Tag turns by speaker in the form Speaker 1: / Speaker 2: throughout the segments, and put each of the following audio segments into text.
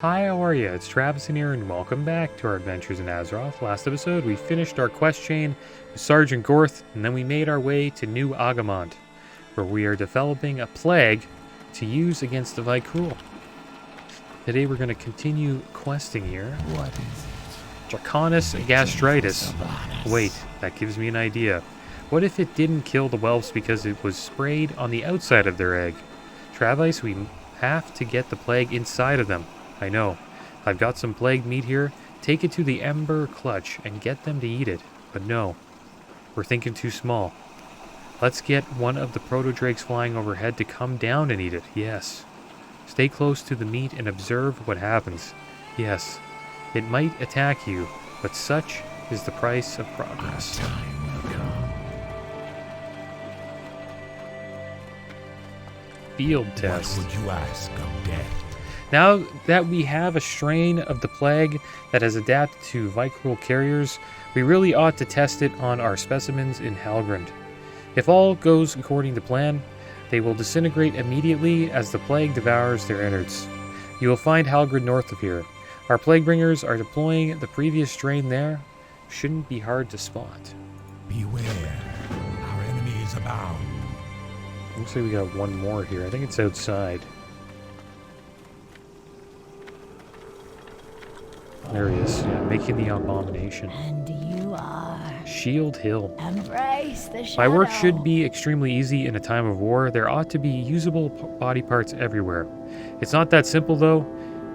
Speaker 1: Hi, how are you? It's Traviseen here, and welcome back to our adventures in Azeroth. Last episode, we finished our quest chain with Sergeant Gorth, and then we made our way to New Agamont, where we are developing a plague to use against the Vycrul. Today we're going to continue questing here.
Speaker 2: What is it?
Speaker 1: Draconis gastritis. Wait, that gives me an idea. What if it didn't kill the whelps because it was sprayed on the outside of their egg? Travis, we have to get the plague inside of them. I know. I've got some plague meat here. Take it to the Ember Clutch and get them to eat it. But no, we're thinking too small. Let's get one of the proto-drakes flying overhead to come down and eat it. Yes. Stay close to the meat and observe what happens. Yes. It might attack you, but such is the price of progress.
Speaker 2: Our time will come.
Speaker 1: Field test.
Speaker 2: What would you ask, Undead?
Speaker 1: Now that we have a strain of the plague that has adapted to Vycrul carriers, we really ought to test it on our specimens in Halgrund. If all goes according to plan, they will disintegrate immediately as the plague devours their innards. You will find Halgrund north of here. Our plague bringers are deploying the previous strain there. Shouldn't be hard to spot.
Speaker 2: Beware, our enemies abound.
Speaker 1: Looks like we got one more here. I think it's outside. There he is, yeah, making the abomination.
Speaker 3: And you are.
Speaker 1: Shield Hill.
Speaker 3: Embrace the shadow.
Speaker 1: My work should be extremely easy in a time of war. There ought to be usable body parts everywhere. It's not that simple though.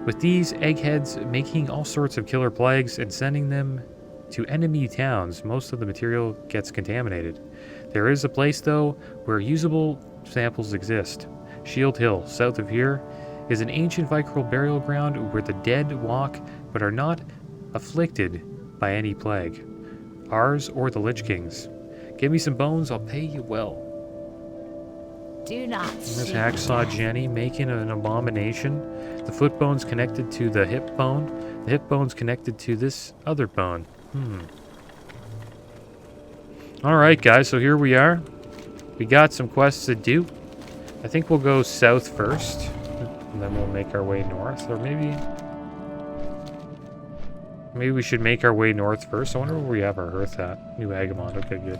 Speaker 1: With these eggheads making all sorts of killer plagues and sending them to enemy towns, most of the material gets contaminated. There is a place though where usable samples exist. Shield Hill, south of here, is an ancient Vycrul burial ground where the dead walk but are not afflicted by any plague. Ours or the Lich King's. Give me some bones, I'll pay you well.
Speaker 3: Do not
Speaker 1: There's
Speaker 3: seek
Speaker 1: Hacksaw
Speaker 3: death.
Speaker 1: Jenny making an abomination. The foot bone's connected to the hip bone. The hip bone's connected to this other bone. Alright guys, so here we are. We got some quests to do. I think we'll go south first, and then we'll make our way north. Or maybe we should make our way north first. I wonder where we have our hearth at. New Agamont, okay, good.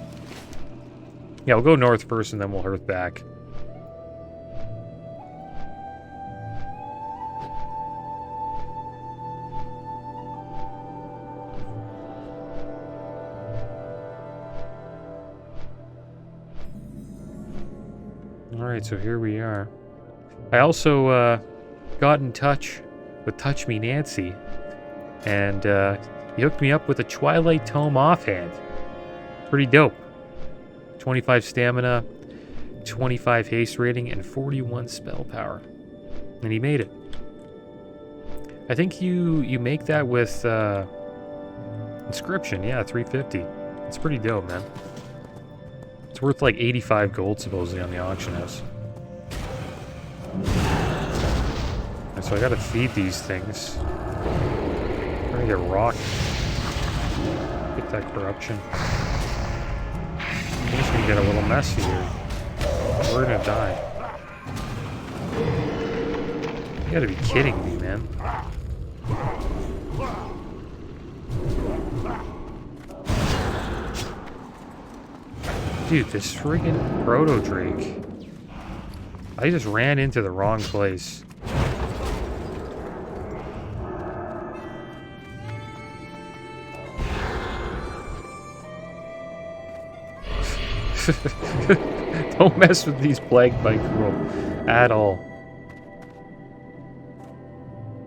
Speaker 1: Yeah, we'll go north first and then we'll hearth back. Alright, so here we are. I also got in touch with Touch Me Nancy, and he hooked me up with a Twilight Tome offhand. Pretty dope. 25 stamina, 25 haste rating, and 41 spell power. And he made it. I think you make that with inscription, yeah, 350. It's pretty dope, man. It's worth like 85 gold supposedly on the auction house. And so I gotta feed these things. I'm gonna get rocked. Get that corruption. Things gonna get a little messy here. We're gonna die. You gotta be kidding me, man. Dude, this friggin' proto-drake. I just ran into the wrong place. Don't mess with these plague Vycrul at all.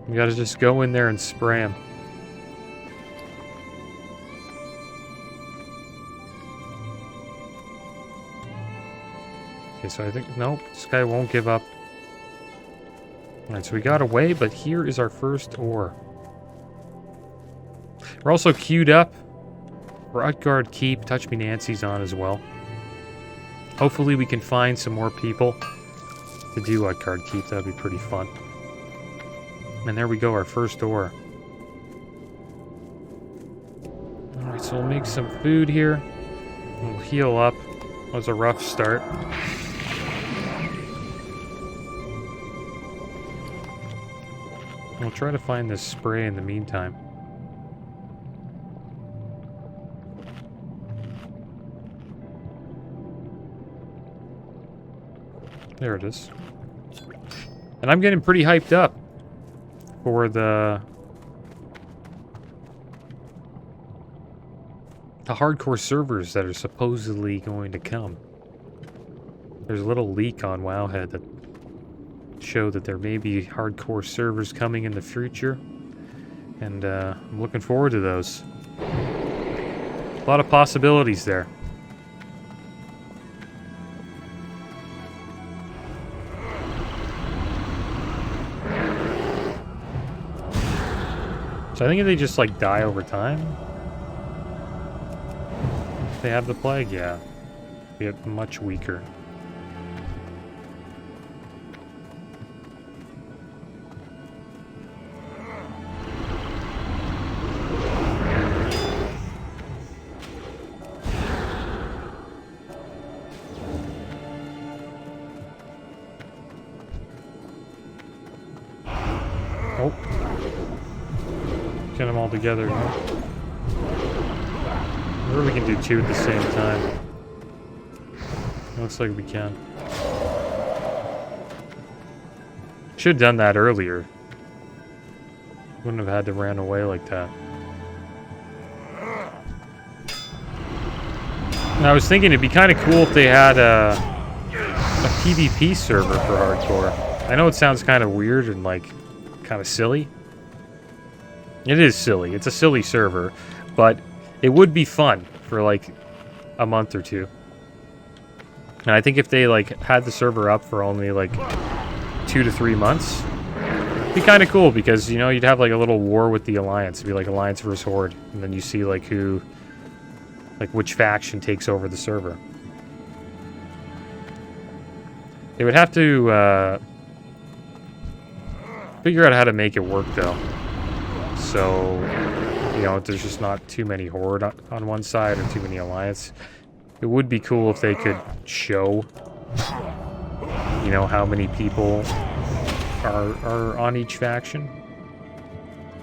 Speaker 1: You gotta just go in there and spray them. Okay, so I think, nope, this guy won't give up. Alright, so we got away, but here is our first ore. We're also queued up for Utgard Keep. Touch Me Nancy's on as well. Hopefully we can find some more people to do Utgard Keep. That'd be pretty fun. And there we go, our first ore. Alright, so we'll make some food here. We'll heal up. That was a rough start. We'll try to find this spray in the meantime. There it is. And I'm getting pretty hyped up for the hardcore servers that are supposedly going to come. There's a little leak on Wowhead that showed that there may be hardcore servers coming in the future. And I'm looking forward to those. A lot of possibilities there. So I think if they just like die over time, if they have the plague, yeah, they get much weaker. Oh. Get them all together. Or we can do two at the same time. Looks like we can. Should have done that earlier. Wouldn't have had to run away like that. And I was thinking it'd be kind of cool if they had a PvP server for hardcore. I know it sounds kind of weird and like kind of silly. It is silly. It's a silly server, but it would be fun for like a month or two. And I think if they like had the server up for only like 2 to 3 months, it'd be kind of cool because, you know, you'd have like a little war with the Alliance. It'd be like Alliance versus Horde, and then you see like who, like which faction takes over the server. They would have to figure out how to make it work though. So, you know, there's just not too many Horde on one side or too many Alliance. It would be cool if they could show, you know, how many people are on each faction.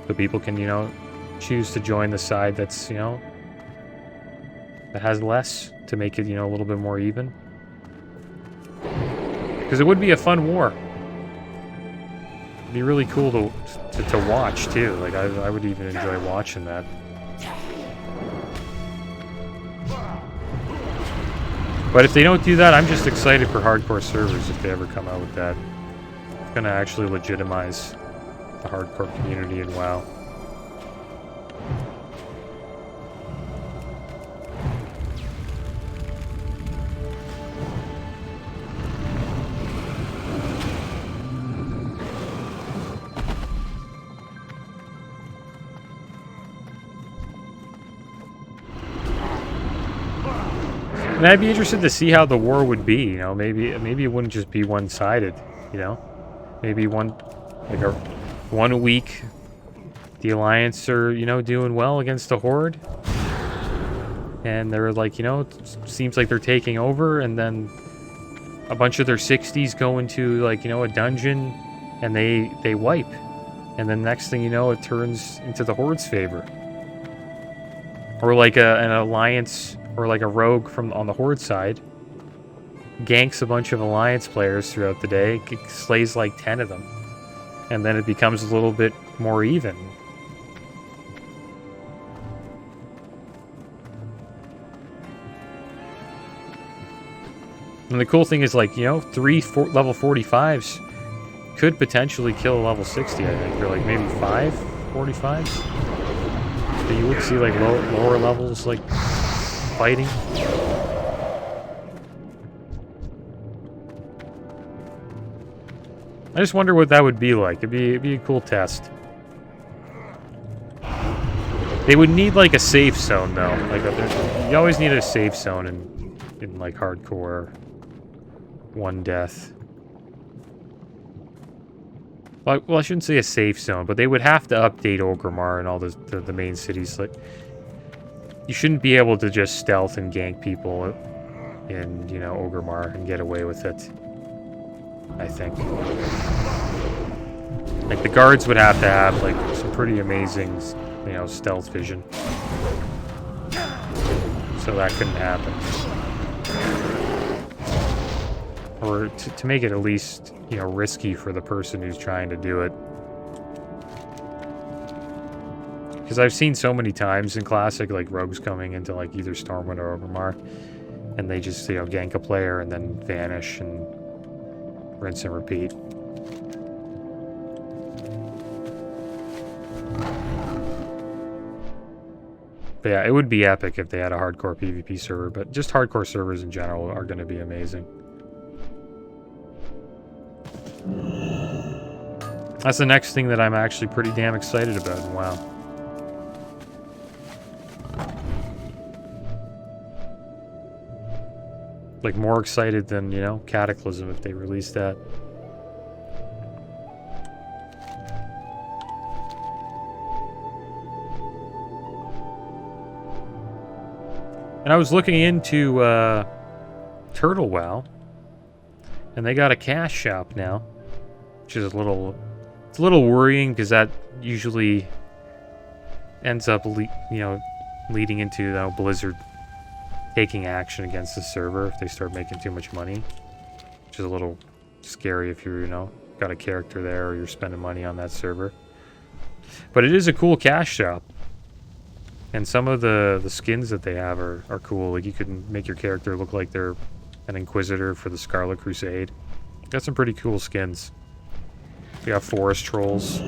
Speaker 1: So people can, you know, choose to join the side that's, you know, that has less to make it, you know, a little bit more even. Because it would be a fun war. It'd be really cool to watch too. Like I would even enjoy watching that. But if they don't do that, I'm just excited for hardcore servers if they ever come out with that. It's gonna actually legitimize the hardcore community in WoW. And I'd be interested to see how the war would be, you know, maybe it wouldn't just be one-sided, you know? Maybe one week the Alliance are, you know, doing well against the Horde. And they're like, you know, it seems like they're taking over, and then a bunch of their 60s go into, like, you know, a dungeon, and they wipe. And then next thing you know, it turns into the Horde's favor. Or like an Alliance, or like a rogue on the Horde side, ganks a bunch of Alliance players throughout the day, slays like 10 of them, and then it becomes a little bit more even. And the cool thing is, like, you know, 3 level 45s could potentially kill a level 60, I think, or like maybe 5 45s. But you would see like lower levels like fighting. I just wonder what that would be like. It'd be a cool test. They would need like a safe zone though. Like you always need a safe zone in like hardcore one death. Well, I shouldn't say a safe zone, but they would have to update Orgrimmar and all the main cities. Like, you shouldn't be able to just stealth and gank people in, you know, Orgrimmar and get away with it, I think. Like, the guards would have to have, like, some pretty amazing, you know, stealth vision. So that couldn't happen. Or to make it at least, you know, risky for the person who's trying to do it. Because I've seen so many times in Classic, like, rogues coming into, like, either Stormwind or Overmark, and they just, you know, gank a player and then vanish and rinse and repeat. But yeah, it would be epic if they had a hardcore PvP server, but just hardcore servers in general are going to be amazing. That's the next thing that I'm actually pretty damn excited about in WoW. Like, more excited than, you know, Cataclysm if they released that. And I was looking into Turtle WoW, and they got a cash shop now, which is a little worrying because that usually ends up leading into Blizzard taking action against the server if they start making too much money, which is a little scary if you're, you know, got a character there or you're spending money on that server. But it is a cool cash shop. And some of the skins that they have are cool. Like, you can make your character look like they're an Inquisitor for the Scarlet Crusade. Got some pretty cool skins. We got Forest Trolls.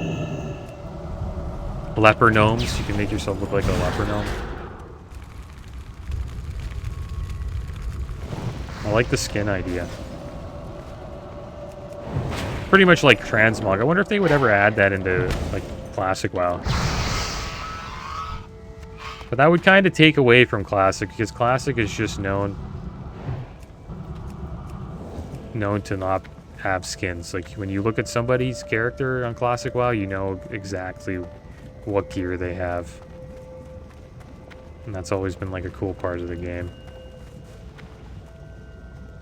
Speaker 1: Leper Gnomes. You can make yourself look like a Leper Gnome. I like the skin idea. Pretty much like Transmog. I wonder if they would ever add that into, like, Classic WoW. But that would kind of take away from Classic, because Classic is just known to not have skins. Like, when you look at somebody's character on Classic WoW, you know exactly what gear they have. And that's always been, like, a cool part of the game.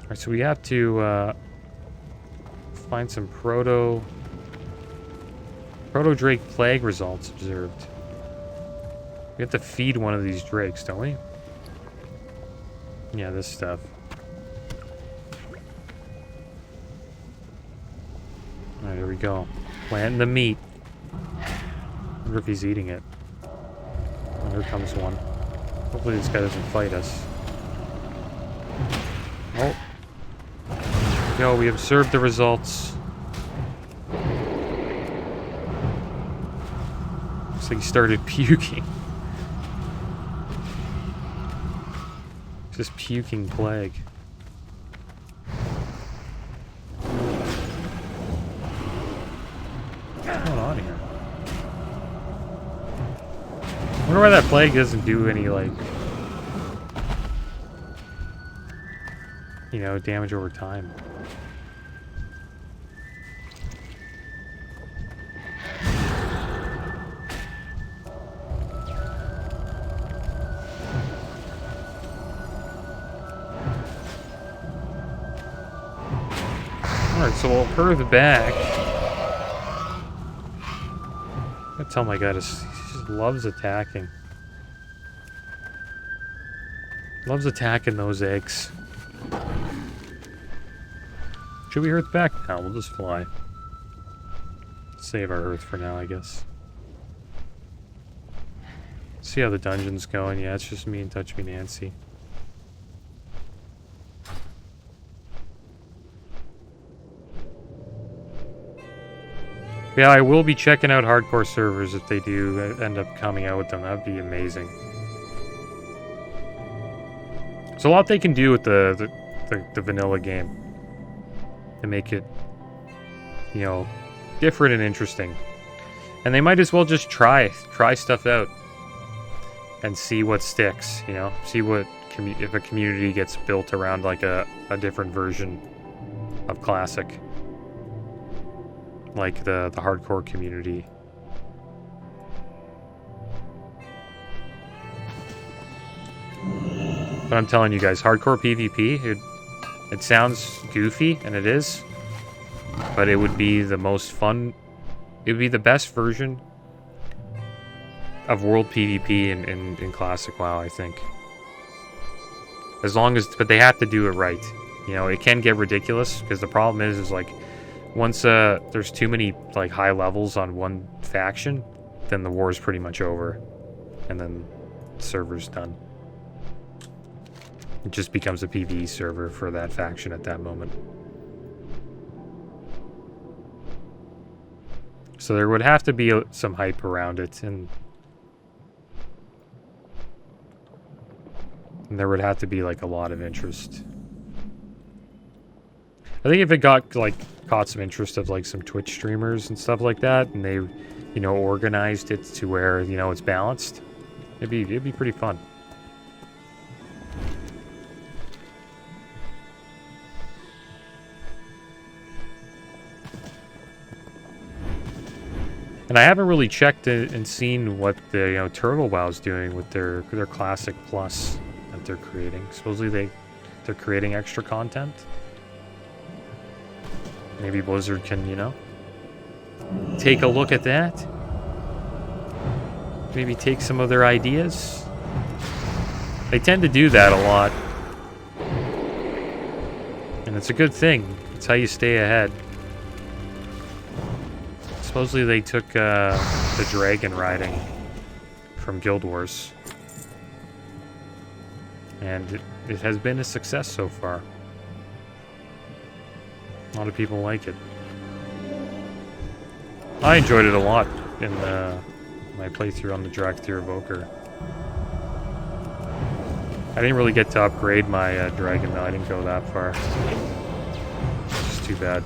Speaker 1: Alright, so we have to find some Proto Drake Plague results observed. We have to feed one of these drakes, don't we? Yeah, this stuff. Alright, here we go. Planting the meat. Wonder if he's eating it. Oh, here comes one. Hopefully this guy doesn't fight us. Oh. There we go, we observed the results. Looks like he started puking. Just puking plague. What's going on here? I wonder why that plague doesn't do any, like, you know, damage over time. Alright, so we'll hurry back. I tell my guy, he just loves attacking. Loves attacking those eggs. Should we earth back? No, we'll just fly. Save our earth for now, I guess. See how the dungeon's going. Yeah, it's just me and Touch Me Nancy. Yeah, I will be checking out hardcore servers if they do end up coming out with them. That would be amazing. There's a lot they can do with the vanilla game to make it, you know, different and interesting. And they might as well just try stuff out and see what sticks, you know? See what if a community gets built around, like, a different version of Classic. Like the hardcore community. But I'm telling you guys, hardcore PvP, it sounds goofy, and it is, but it would be the most fun It would be the best version of World PvP in Classic WoW, I think. As long as, but they have to do it right. You know, it can get ridiculous because the problem is like once there's too many like high levels on one faction, then the war is pretty much over, and then the server's done. It just becomes a PvE server for that faction at that moment. So there would have to be some hype around it, and there would have to be like a lot of interest. I think if it got like caught some interest of like some Twitch streamers and stuff like that, and they, you know, organized it to where, you know, it's balanced, it'd be pretty fun. And I haven't really checked and seen what the, you know, Turtle WoW's doing with their Classic Plus that they're creating. Supposedly they're creating extra content. Maybe Blizzard can, you know, take a look at that. Maybe take some of their ideas. They tend to do that a lot. And it's a good thing. It's how you stay ahead. Supposedly they took the dragon riding from Guild Wars. And it has been a success so far. A lot of people like it. I enjoyed it a lot in my playthrough on the Drakthir Evoker. I didn't really get to upgrade my dragon though. I didn't go that far. It's too bad.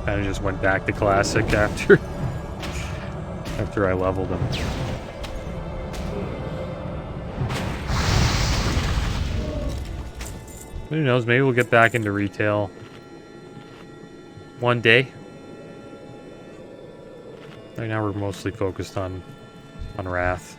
Speaker 1: Kind of just went back to Classic after I leveled him. Who knows? Maybe we'll get back into retail one day. Right now we're mostly focused on Wrath.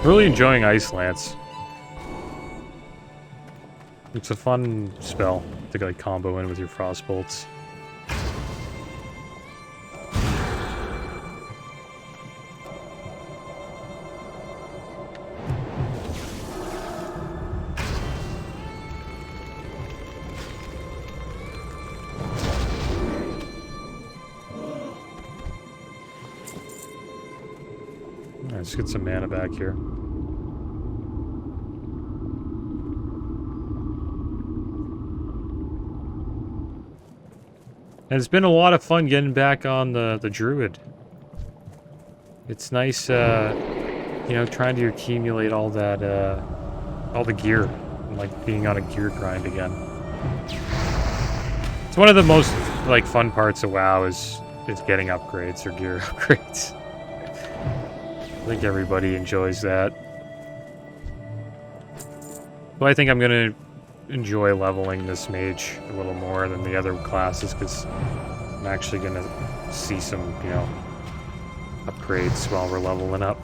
Speaker 1: Really enjoying Ice Lance. It's a fun spell to like combo in with your Frost Bolts. Let's get some mana back here. And it's been a lot of fun getting back on the Druid. It's nice, you know, trying to accumulate all that, all the gear, and like being on a gear grind again. It's one of the most like fun parts of WoW is getting upgrades or gear upgrades. I think everybody enjoys that. But I think I'm gonna enjoy leveling this mage a little more than the other classes because I'm actually gonna see some, you know, upgrades while we're leveling up.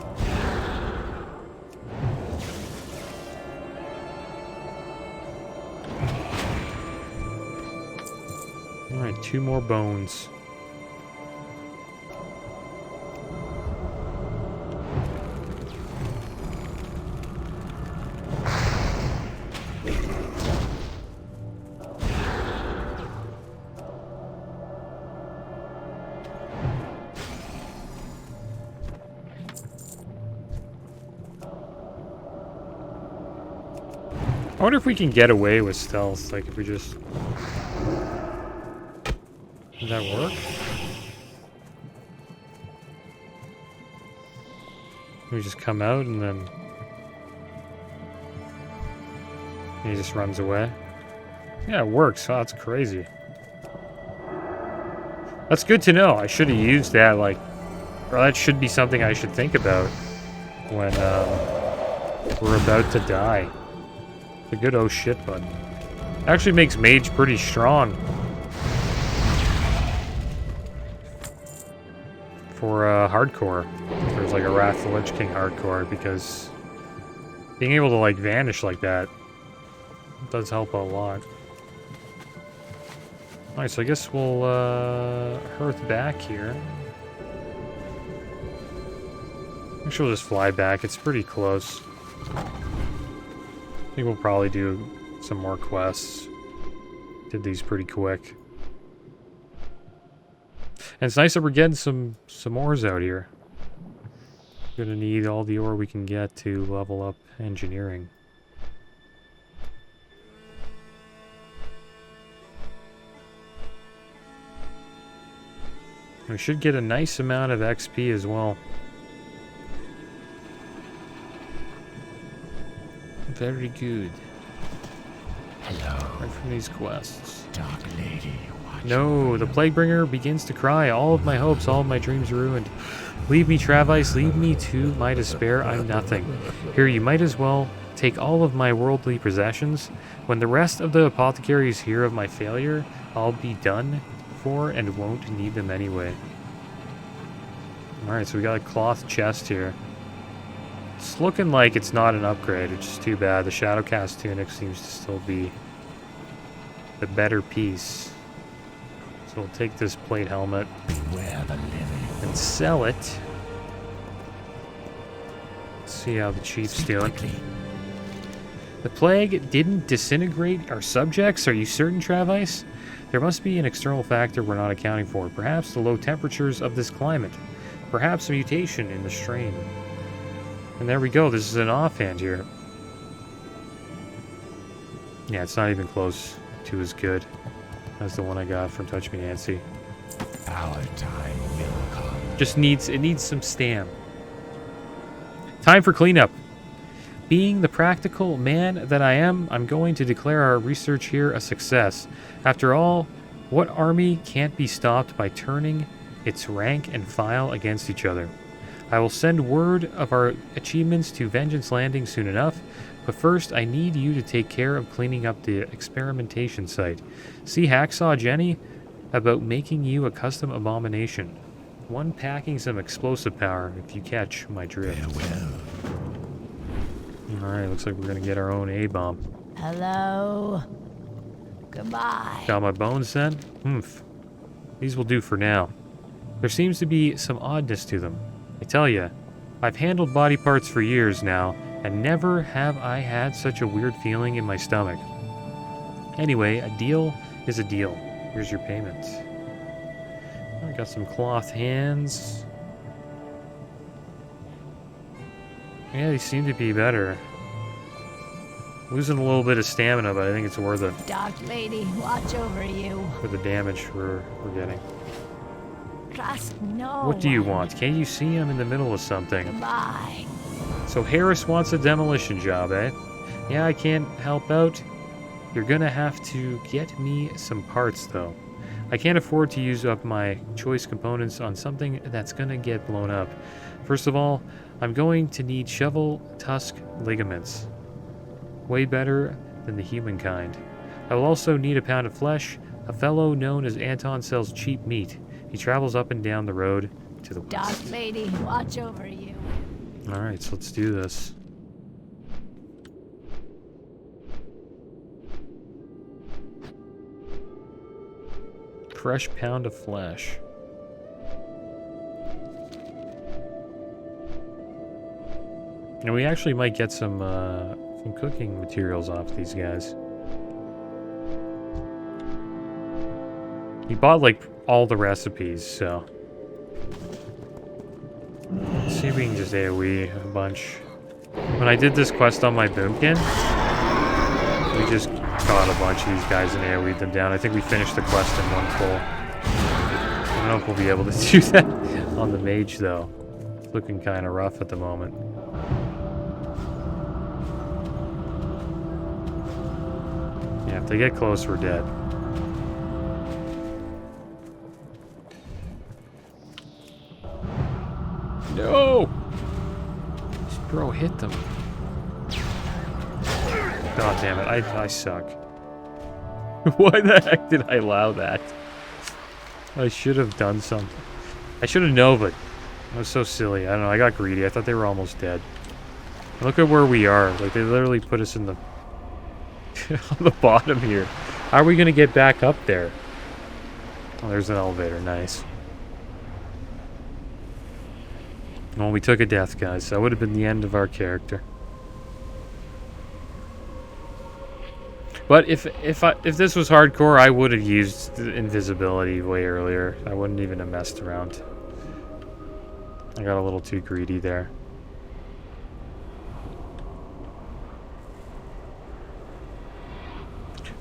Speaker 1: Alright, 2 more bones. I wonder if we can get away with stealth, like if we just... Does that work? We just come out and then... he just runs away. Yeah, it works. Oh, that's crazy. That's good to know. I should have used that, like... or that should be something I should think about when we're about to die. A good oh shit button. Actually makes mage pretty strong. For hardcore. There's like a Wrath of the Lich King hardcore, because being able to like vanish like that does help a lot. Alright, so I guess we'll hearth back here. I think we'll just fly back. It's pretty close. I think we'll probably do some more quests. Did these pretty quick. And it's nice that we're getting some ores out here. Gonna need all the ore we can get to level up engineering. We should get a nice amount of XP as well. Very good.
Speaker 2: Hello,
Speaker 1: Right from these quests.
Speaker 2: dark lady. Watch
Speaker 1: No, the Plaguebringer begins to cry. All of my hopes, all of my dreams are ruined. Leave me, Travis. Leave me to my despair. I'm nothing. Here, you might as well take all of my worldly possessions. When the rest of the apothecaries hear of my failure, I'll be done for and won't need them anyway. Alright, so we got a cloth chest here. It's looking like it's not an upgrade, which is too bad. The Shadowcast tunic seems to still be the better piece. So we'll take this plate helmet
Speaker 2: beware the living.
Speaker 1: and sell it. Let's see how the chief's doing. The plague didn't disintegrate our subjects? Are you certain, Travis? There must be an external factor we're not accounting for. Perhaps the low temperatures of this climate. Perhaps a mutation in the strain. And there we go. This is an offhand here. Yeah, it's not even close to as good as the one I got from Touch Me Nancy.
Speaker 2: Our time will come.
Speaker 1: Just needs some stam. Time for cleanup. Being the practical man that I am, I'm going to declare our research here a success. After all, what army can't be stopped by turning its rank and file against each other? I will send word of our achievements to Vengeance Landing soon enough, but first I need you to take care of cleaning up the experimentation site. See Hacksaw Jenny about making you a custom abomination. One packing some explosive power, if you catch my drift.
Speaker 2: Farewell.
Speaker 1: Alright, looks like we're gonna get our own A-bomb.
Speaker 3: Hello. Goodbye.
Speaker 1: Got my bones then? Humph. These will do for now. There seems to be some oddness to them. I tell ya, I've handled body parts for years now, and never have I had such a weird feeling in my stomach. Anyway, a deal is a deal. Here's your payment. I got some cloth hands. Yeah, these seem to be better. Losing a little bit of stamina, but I think it's worth it
Speaker 3: Dark lady, watch over you.
Speaker 1: for the damage we're getting.
Speaker 3: Trust no
Speaker 1: What do you
Speaker 3: one.
Speaker 1: want? Can't you see I'm in the middle of something?
Speaker 3: Goodbye.
Speaker 1: So Harris wants a demolition job, eh? Yeah, I can't help out. You're gonna have to get me some parts, though. I can't afford to use up my choice components on something that's gonna get blown up. First of all, I'm going to need shovel tusk ligaments. Way better than the humankind. I will also need a pound of flesh. A fellow known as Anton sells cheap meat. He travels up and down the road to the west.
Speaker 3: Dark lady, watch over you.
Speaker 1: Alright, so let's do this. Fresh pound of flesh. And we actually might get some cooking materials off these guys. He bought like all the recipes, so let's see if we can just AoE a bunch. When I did this quest on my boomkin, we just caught a bunch of these guys and AoE'd them down. I think we finished the quest in one pull. I don't know if we'll be able to do that on the mage though. It's looking kind of rough at the moment. Yeah, if they get close, we're dead. No! Bro, hit them. God damn it, I suck. Why the heck did I allow that? I should have done something. I should have Nova'd. I was so silly. I don't know, I got greedy. I thought they were almost dead. Look at where we are. Like, they literally put us in the... on the bottom here. How are we gonna get back up there? Oh, there's an elevator. Nice. Well, we took a death, guys. So that would have been the end of our character. But if this was hardcore, I would have used the invisibility way earlier. I wouldn't even have messed around. I got a little too greedy there.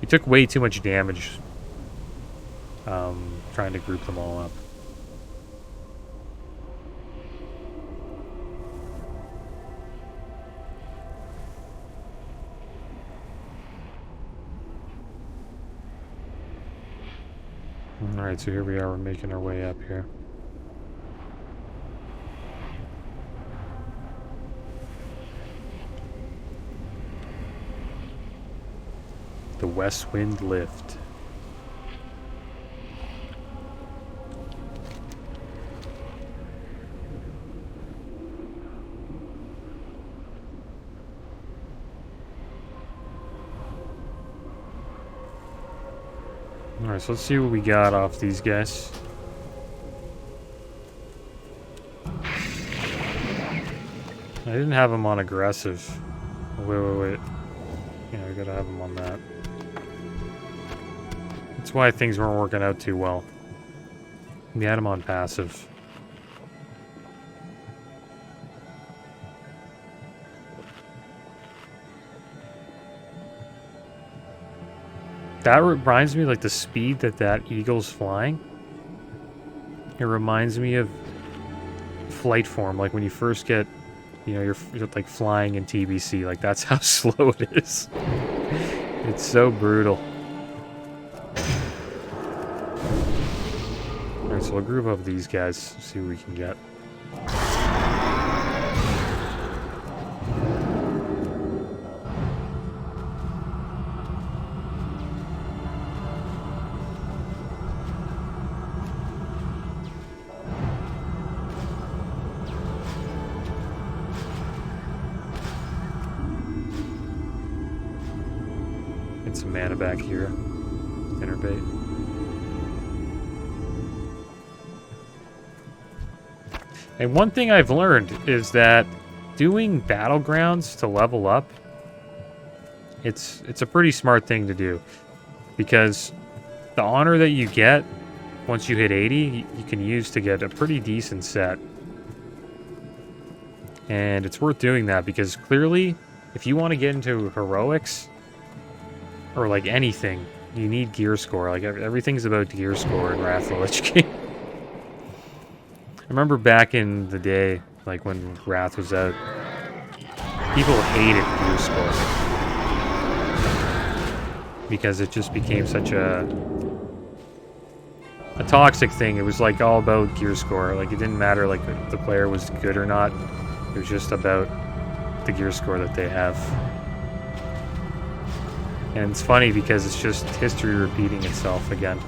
Speaker 1: We took way too much damage trying to group them all up. Alright, so here we are, we're making our way up here. The West Wind Lift. Alright, so let's see what we got off these guys. I didn't have them on aggressive. Wait. Yeah, we gotta have them on that. That's why things weren't working out too well. We had them on passive. That reminds me, like, the speed that eagle's flying. It reminds me of flight form, like when you first get, you know, you're like flying in TBC. Like, that's how slow it is. It's so brutal. Alright, so we'll group up these guys, see what we can get. Some mana back here. Thinner bait. And one thing I've learned is that doing battlegrounds to level up, it's a pretty smart thing to do, because the honor that you get once you hit 80, you can use to get a pretty decent set. And it's worth doing that, because clearly, if you want to get into heroics, or like anything, you need gear score. Like, everything's about gear score in Wrath of the Lich King. I remember back in the day, like when Wrath was out, people hated gear score because it just became such a toxic thing. It was like all about gear score. Like, it didn't matter like if the player was good or not. It was just about the gear score that they have. And it's funny because it's just history repeating itself again.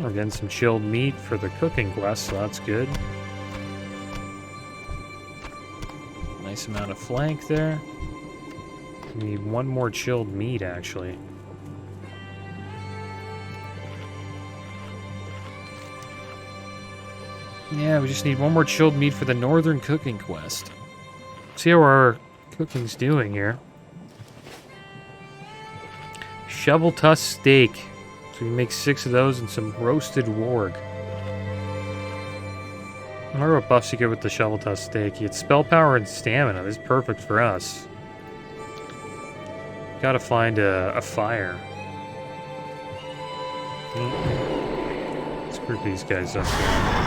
Speaker 1: We're getting some chilled meat for the cooking quest, so that's good. Nice amount of flank there. We need one more chilled meat, actually. Yeah, we just need one more chilled meat for the northern cooking quest. See how our cooking's doing here. Shovel tusk steak. So we make 6 of those and some roasted warg. I wonder what buffs you get with the shovel tusk steak. You get spell power and stamina. This is perfect for us. Gotta find a fire. Let's group these guys up here.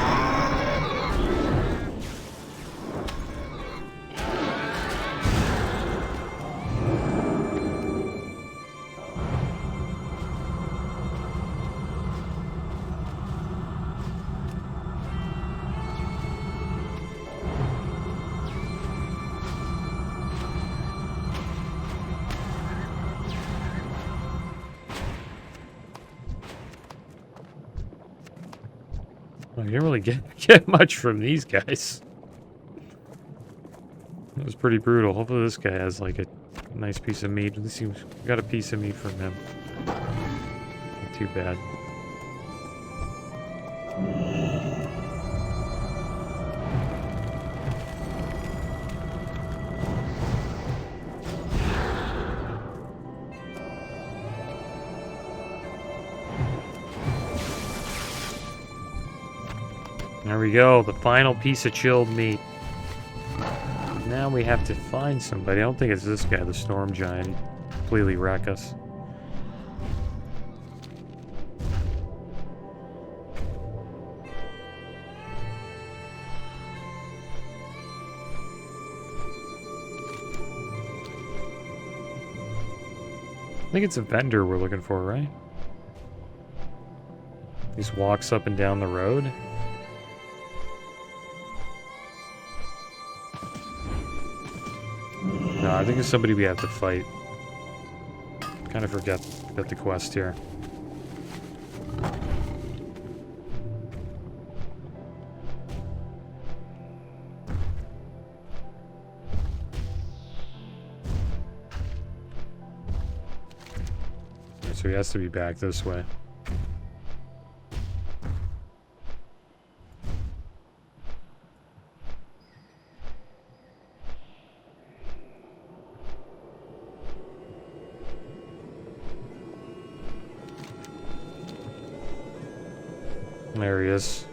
Speaker 1: Well, you didn't really get much from these guys. It was pretty brutal. Hopefully this guy has like a nice piece of meat. At least he got a piece of meat from him. Not too bad. There we go, the final piece of chilled meat. Now we have to find somebody. I don't think it's this guy, the Storm Giant. He'd completely wreck us. I think it's a vendor we're looking for, right? He just walks up and down the road. No, I think it's somebody we have to fight. Kind of forget the quest here. So he has to be back this way. There he is.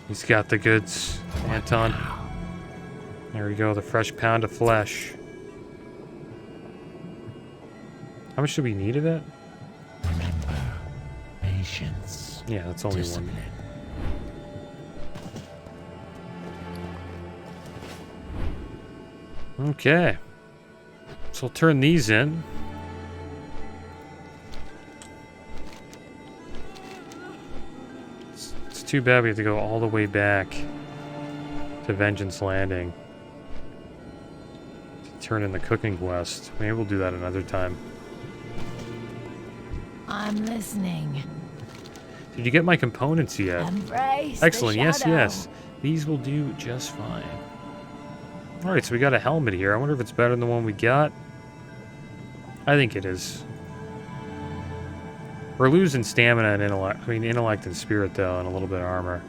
Speaker 1: He's got the goods, Anton. There we go, the fresh pound of flesh. How much do we need of it?
Speaker 2: Remember, patience.
Speaker 1: Yeah, that's only
Speaker 2: Discipline.
Speaker 1: one. Okay. So I'll turn these in. It's too bad we have to go all the way back to Vengeance Landing to turn in the cooking quest. Maybe we'll do that another time.
Speaker 3: I'm listening.
Speaker 1: Did you get my components yet?
Speaker 3: Embrace
Speaker 1: Excellent.
Speaker 3: the
Speaker 1: Yes,
Speaker 3: shadow.
Speaker 1: yes. These will do just fine. Alright, so we got a helmet here. I wonder if it's better than the one we got. I think it is. We're losing stamina and intellect. I mean, intellect and spirit, though, and a little bit of armor.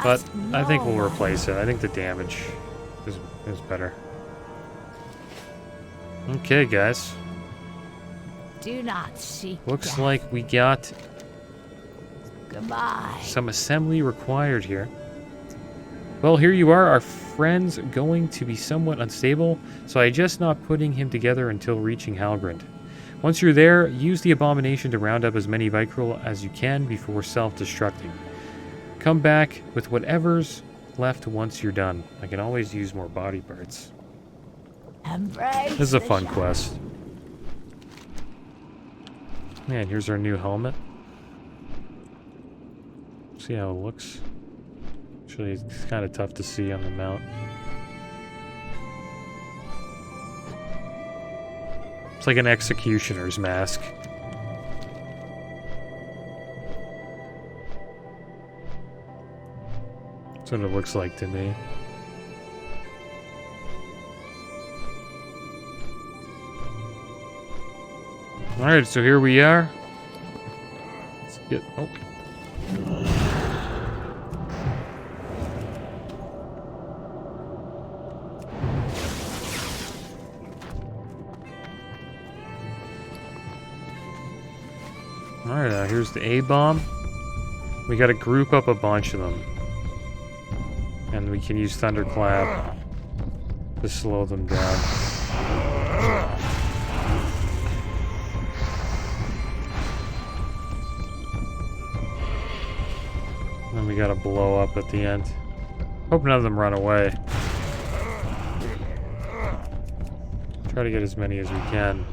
Speaker 1: But I think we'll replace it. I think the damage is better. Okay, guys.
Speaker 3: Do not seek
Speaker 1: Looks
Speaker 3: death.
Speaker 1: like we got
Speaker 3: Goodbye.
Speaker 1: some assembly required here. Well, here you are. Our friend's going to be somewhat unstable, so I just not putting him together until reaching Halgrund. Once you're there, use the abomination to round up as many Vicryl as you can before self-destructing. Come back with whatever's left once you're done. I can always use more body parts.
Speaker 3: Embrace
Speaker 1: This is a
Speaker 3: the
Speaker 1: fun
Speaker 3: shadow.
Speaker 1: quest. Man, here's our new helmet. See how it looks. Actually, it's kind of tough to see on the mount. It's like an executioner's mask. That's what it looks like to me. Alright, so here we are. Let's get... Oh. Alright, here's the A-bomb. We gotta group up a bunch of them. And we can use Thunderclap to slow them down. Then we gotta blow up at the end. Hope none of them run away. Try to get as many as we can.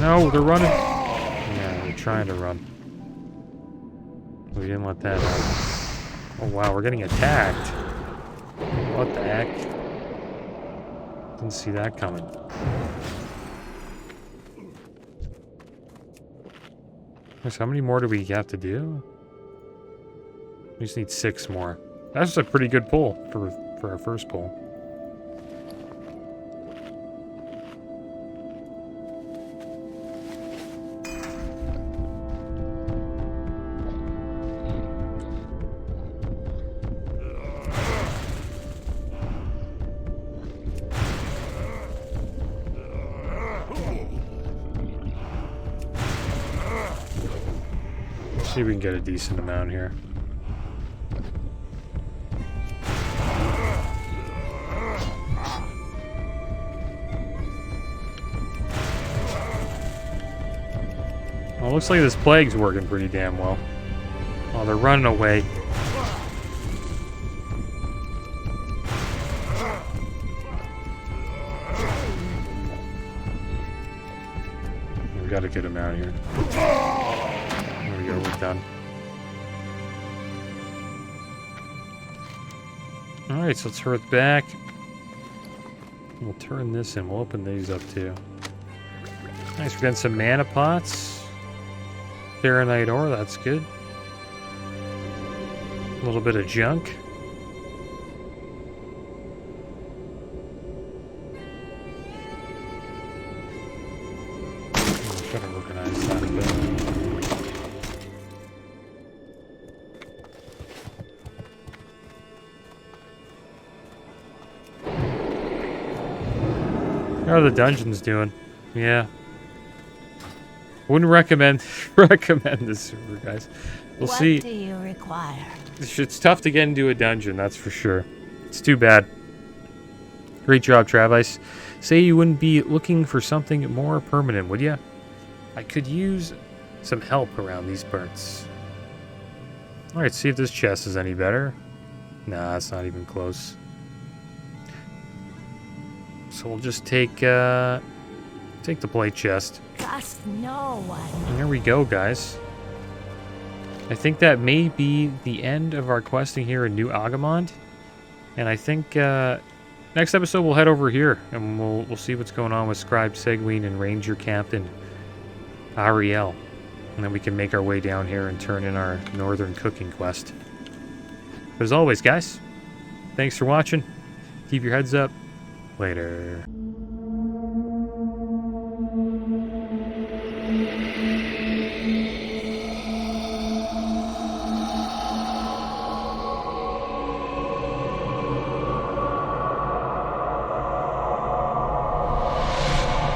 Speaker 1: No, they're running. Yeah, they're trying to run. We didn't let that happen. Oh wow, we're getting attacked. What the heck? Didn't see that coming. So how many more do we have to do? We just need 6 more. That's a pretty good pull for our first pull. See if we can get a decent amount here. Well, looks like this plague's working pretty damn well. Oh, they're running away. We gotta get him out of here. There we go, we're done. Alright, so let's hurry back. We'll turn this in. We'll open these up too. Nice, we're getting some mana pots. Faronite ore, that's good. A little bit of junk. I'm trying to organize that a bit. How are the dungeons doing? Yeah. Wouldn't recommend this server, guys. We'll see.
Speaker 3: What do you require?
Speaker 1: It's tough to get into a dungeon, that's for sure. It's too bad. Great job, Travis. Say you wouldn't be looking for something more permanent, would ya? I could use some help around these parts. Alright, see if this chest is any better. Nah, it's not even close. So we'll just take the plate chest.
Speaker 3: Trust no one.
Speaker 1: And there we go, guys. I think that may be the end of our questing here in New Agamond. And I think next episode we'll head over here and we'll see what's going on with Scribe Segwine and Ranger Captain Ariel. And then we can make our way down here and turn in our Northern cooking quest. But as always, guys, thanks for watching. Keep your heads up. Later.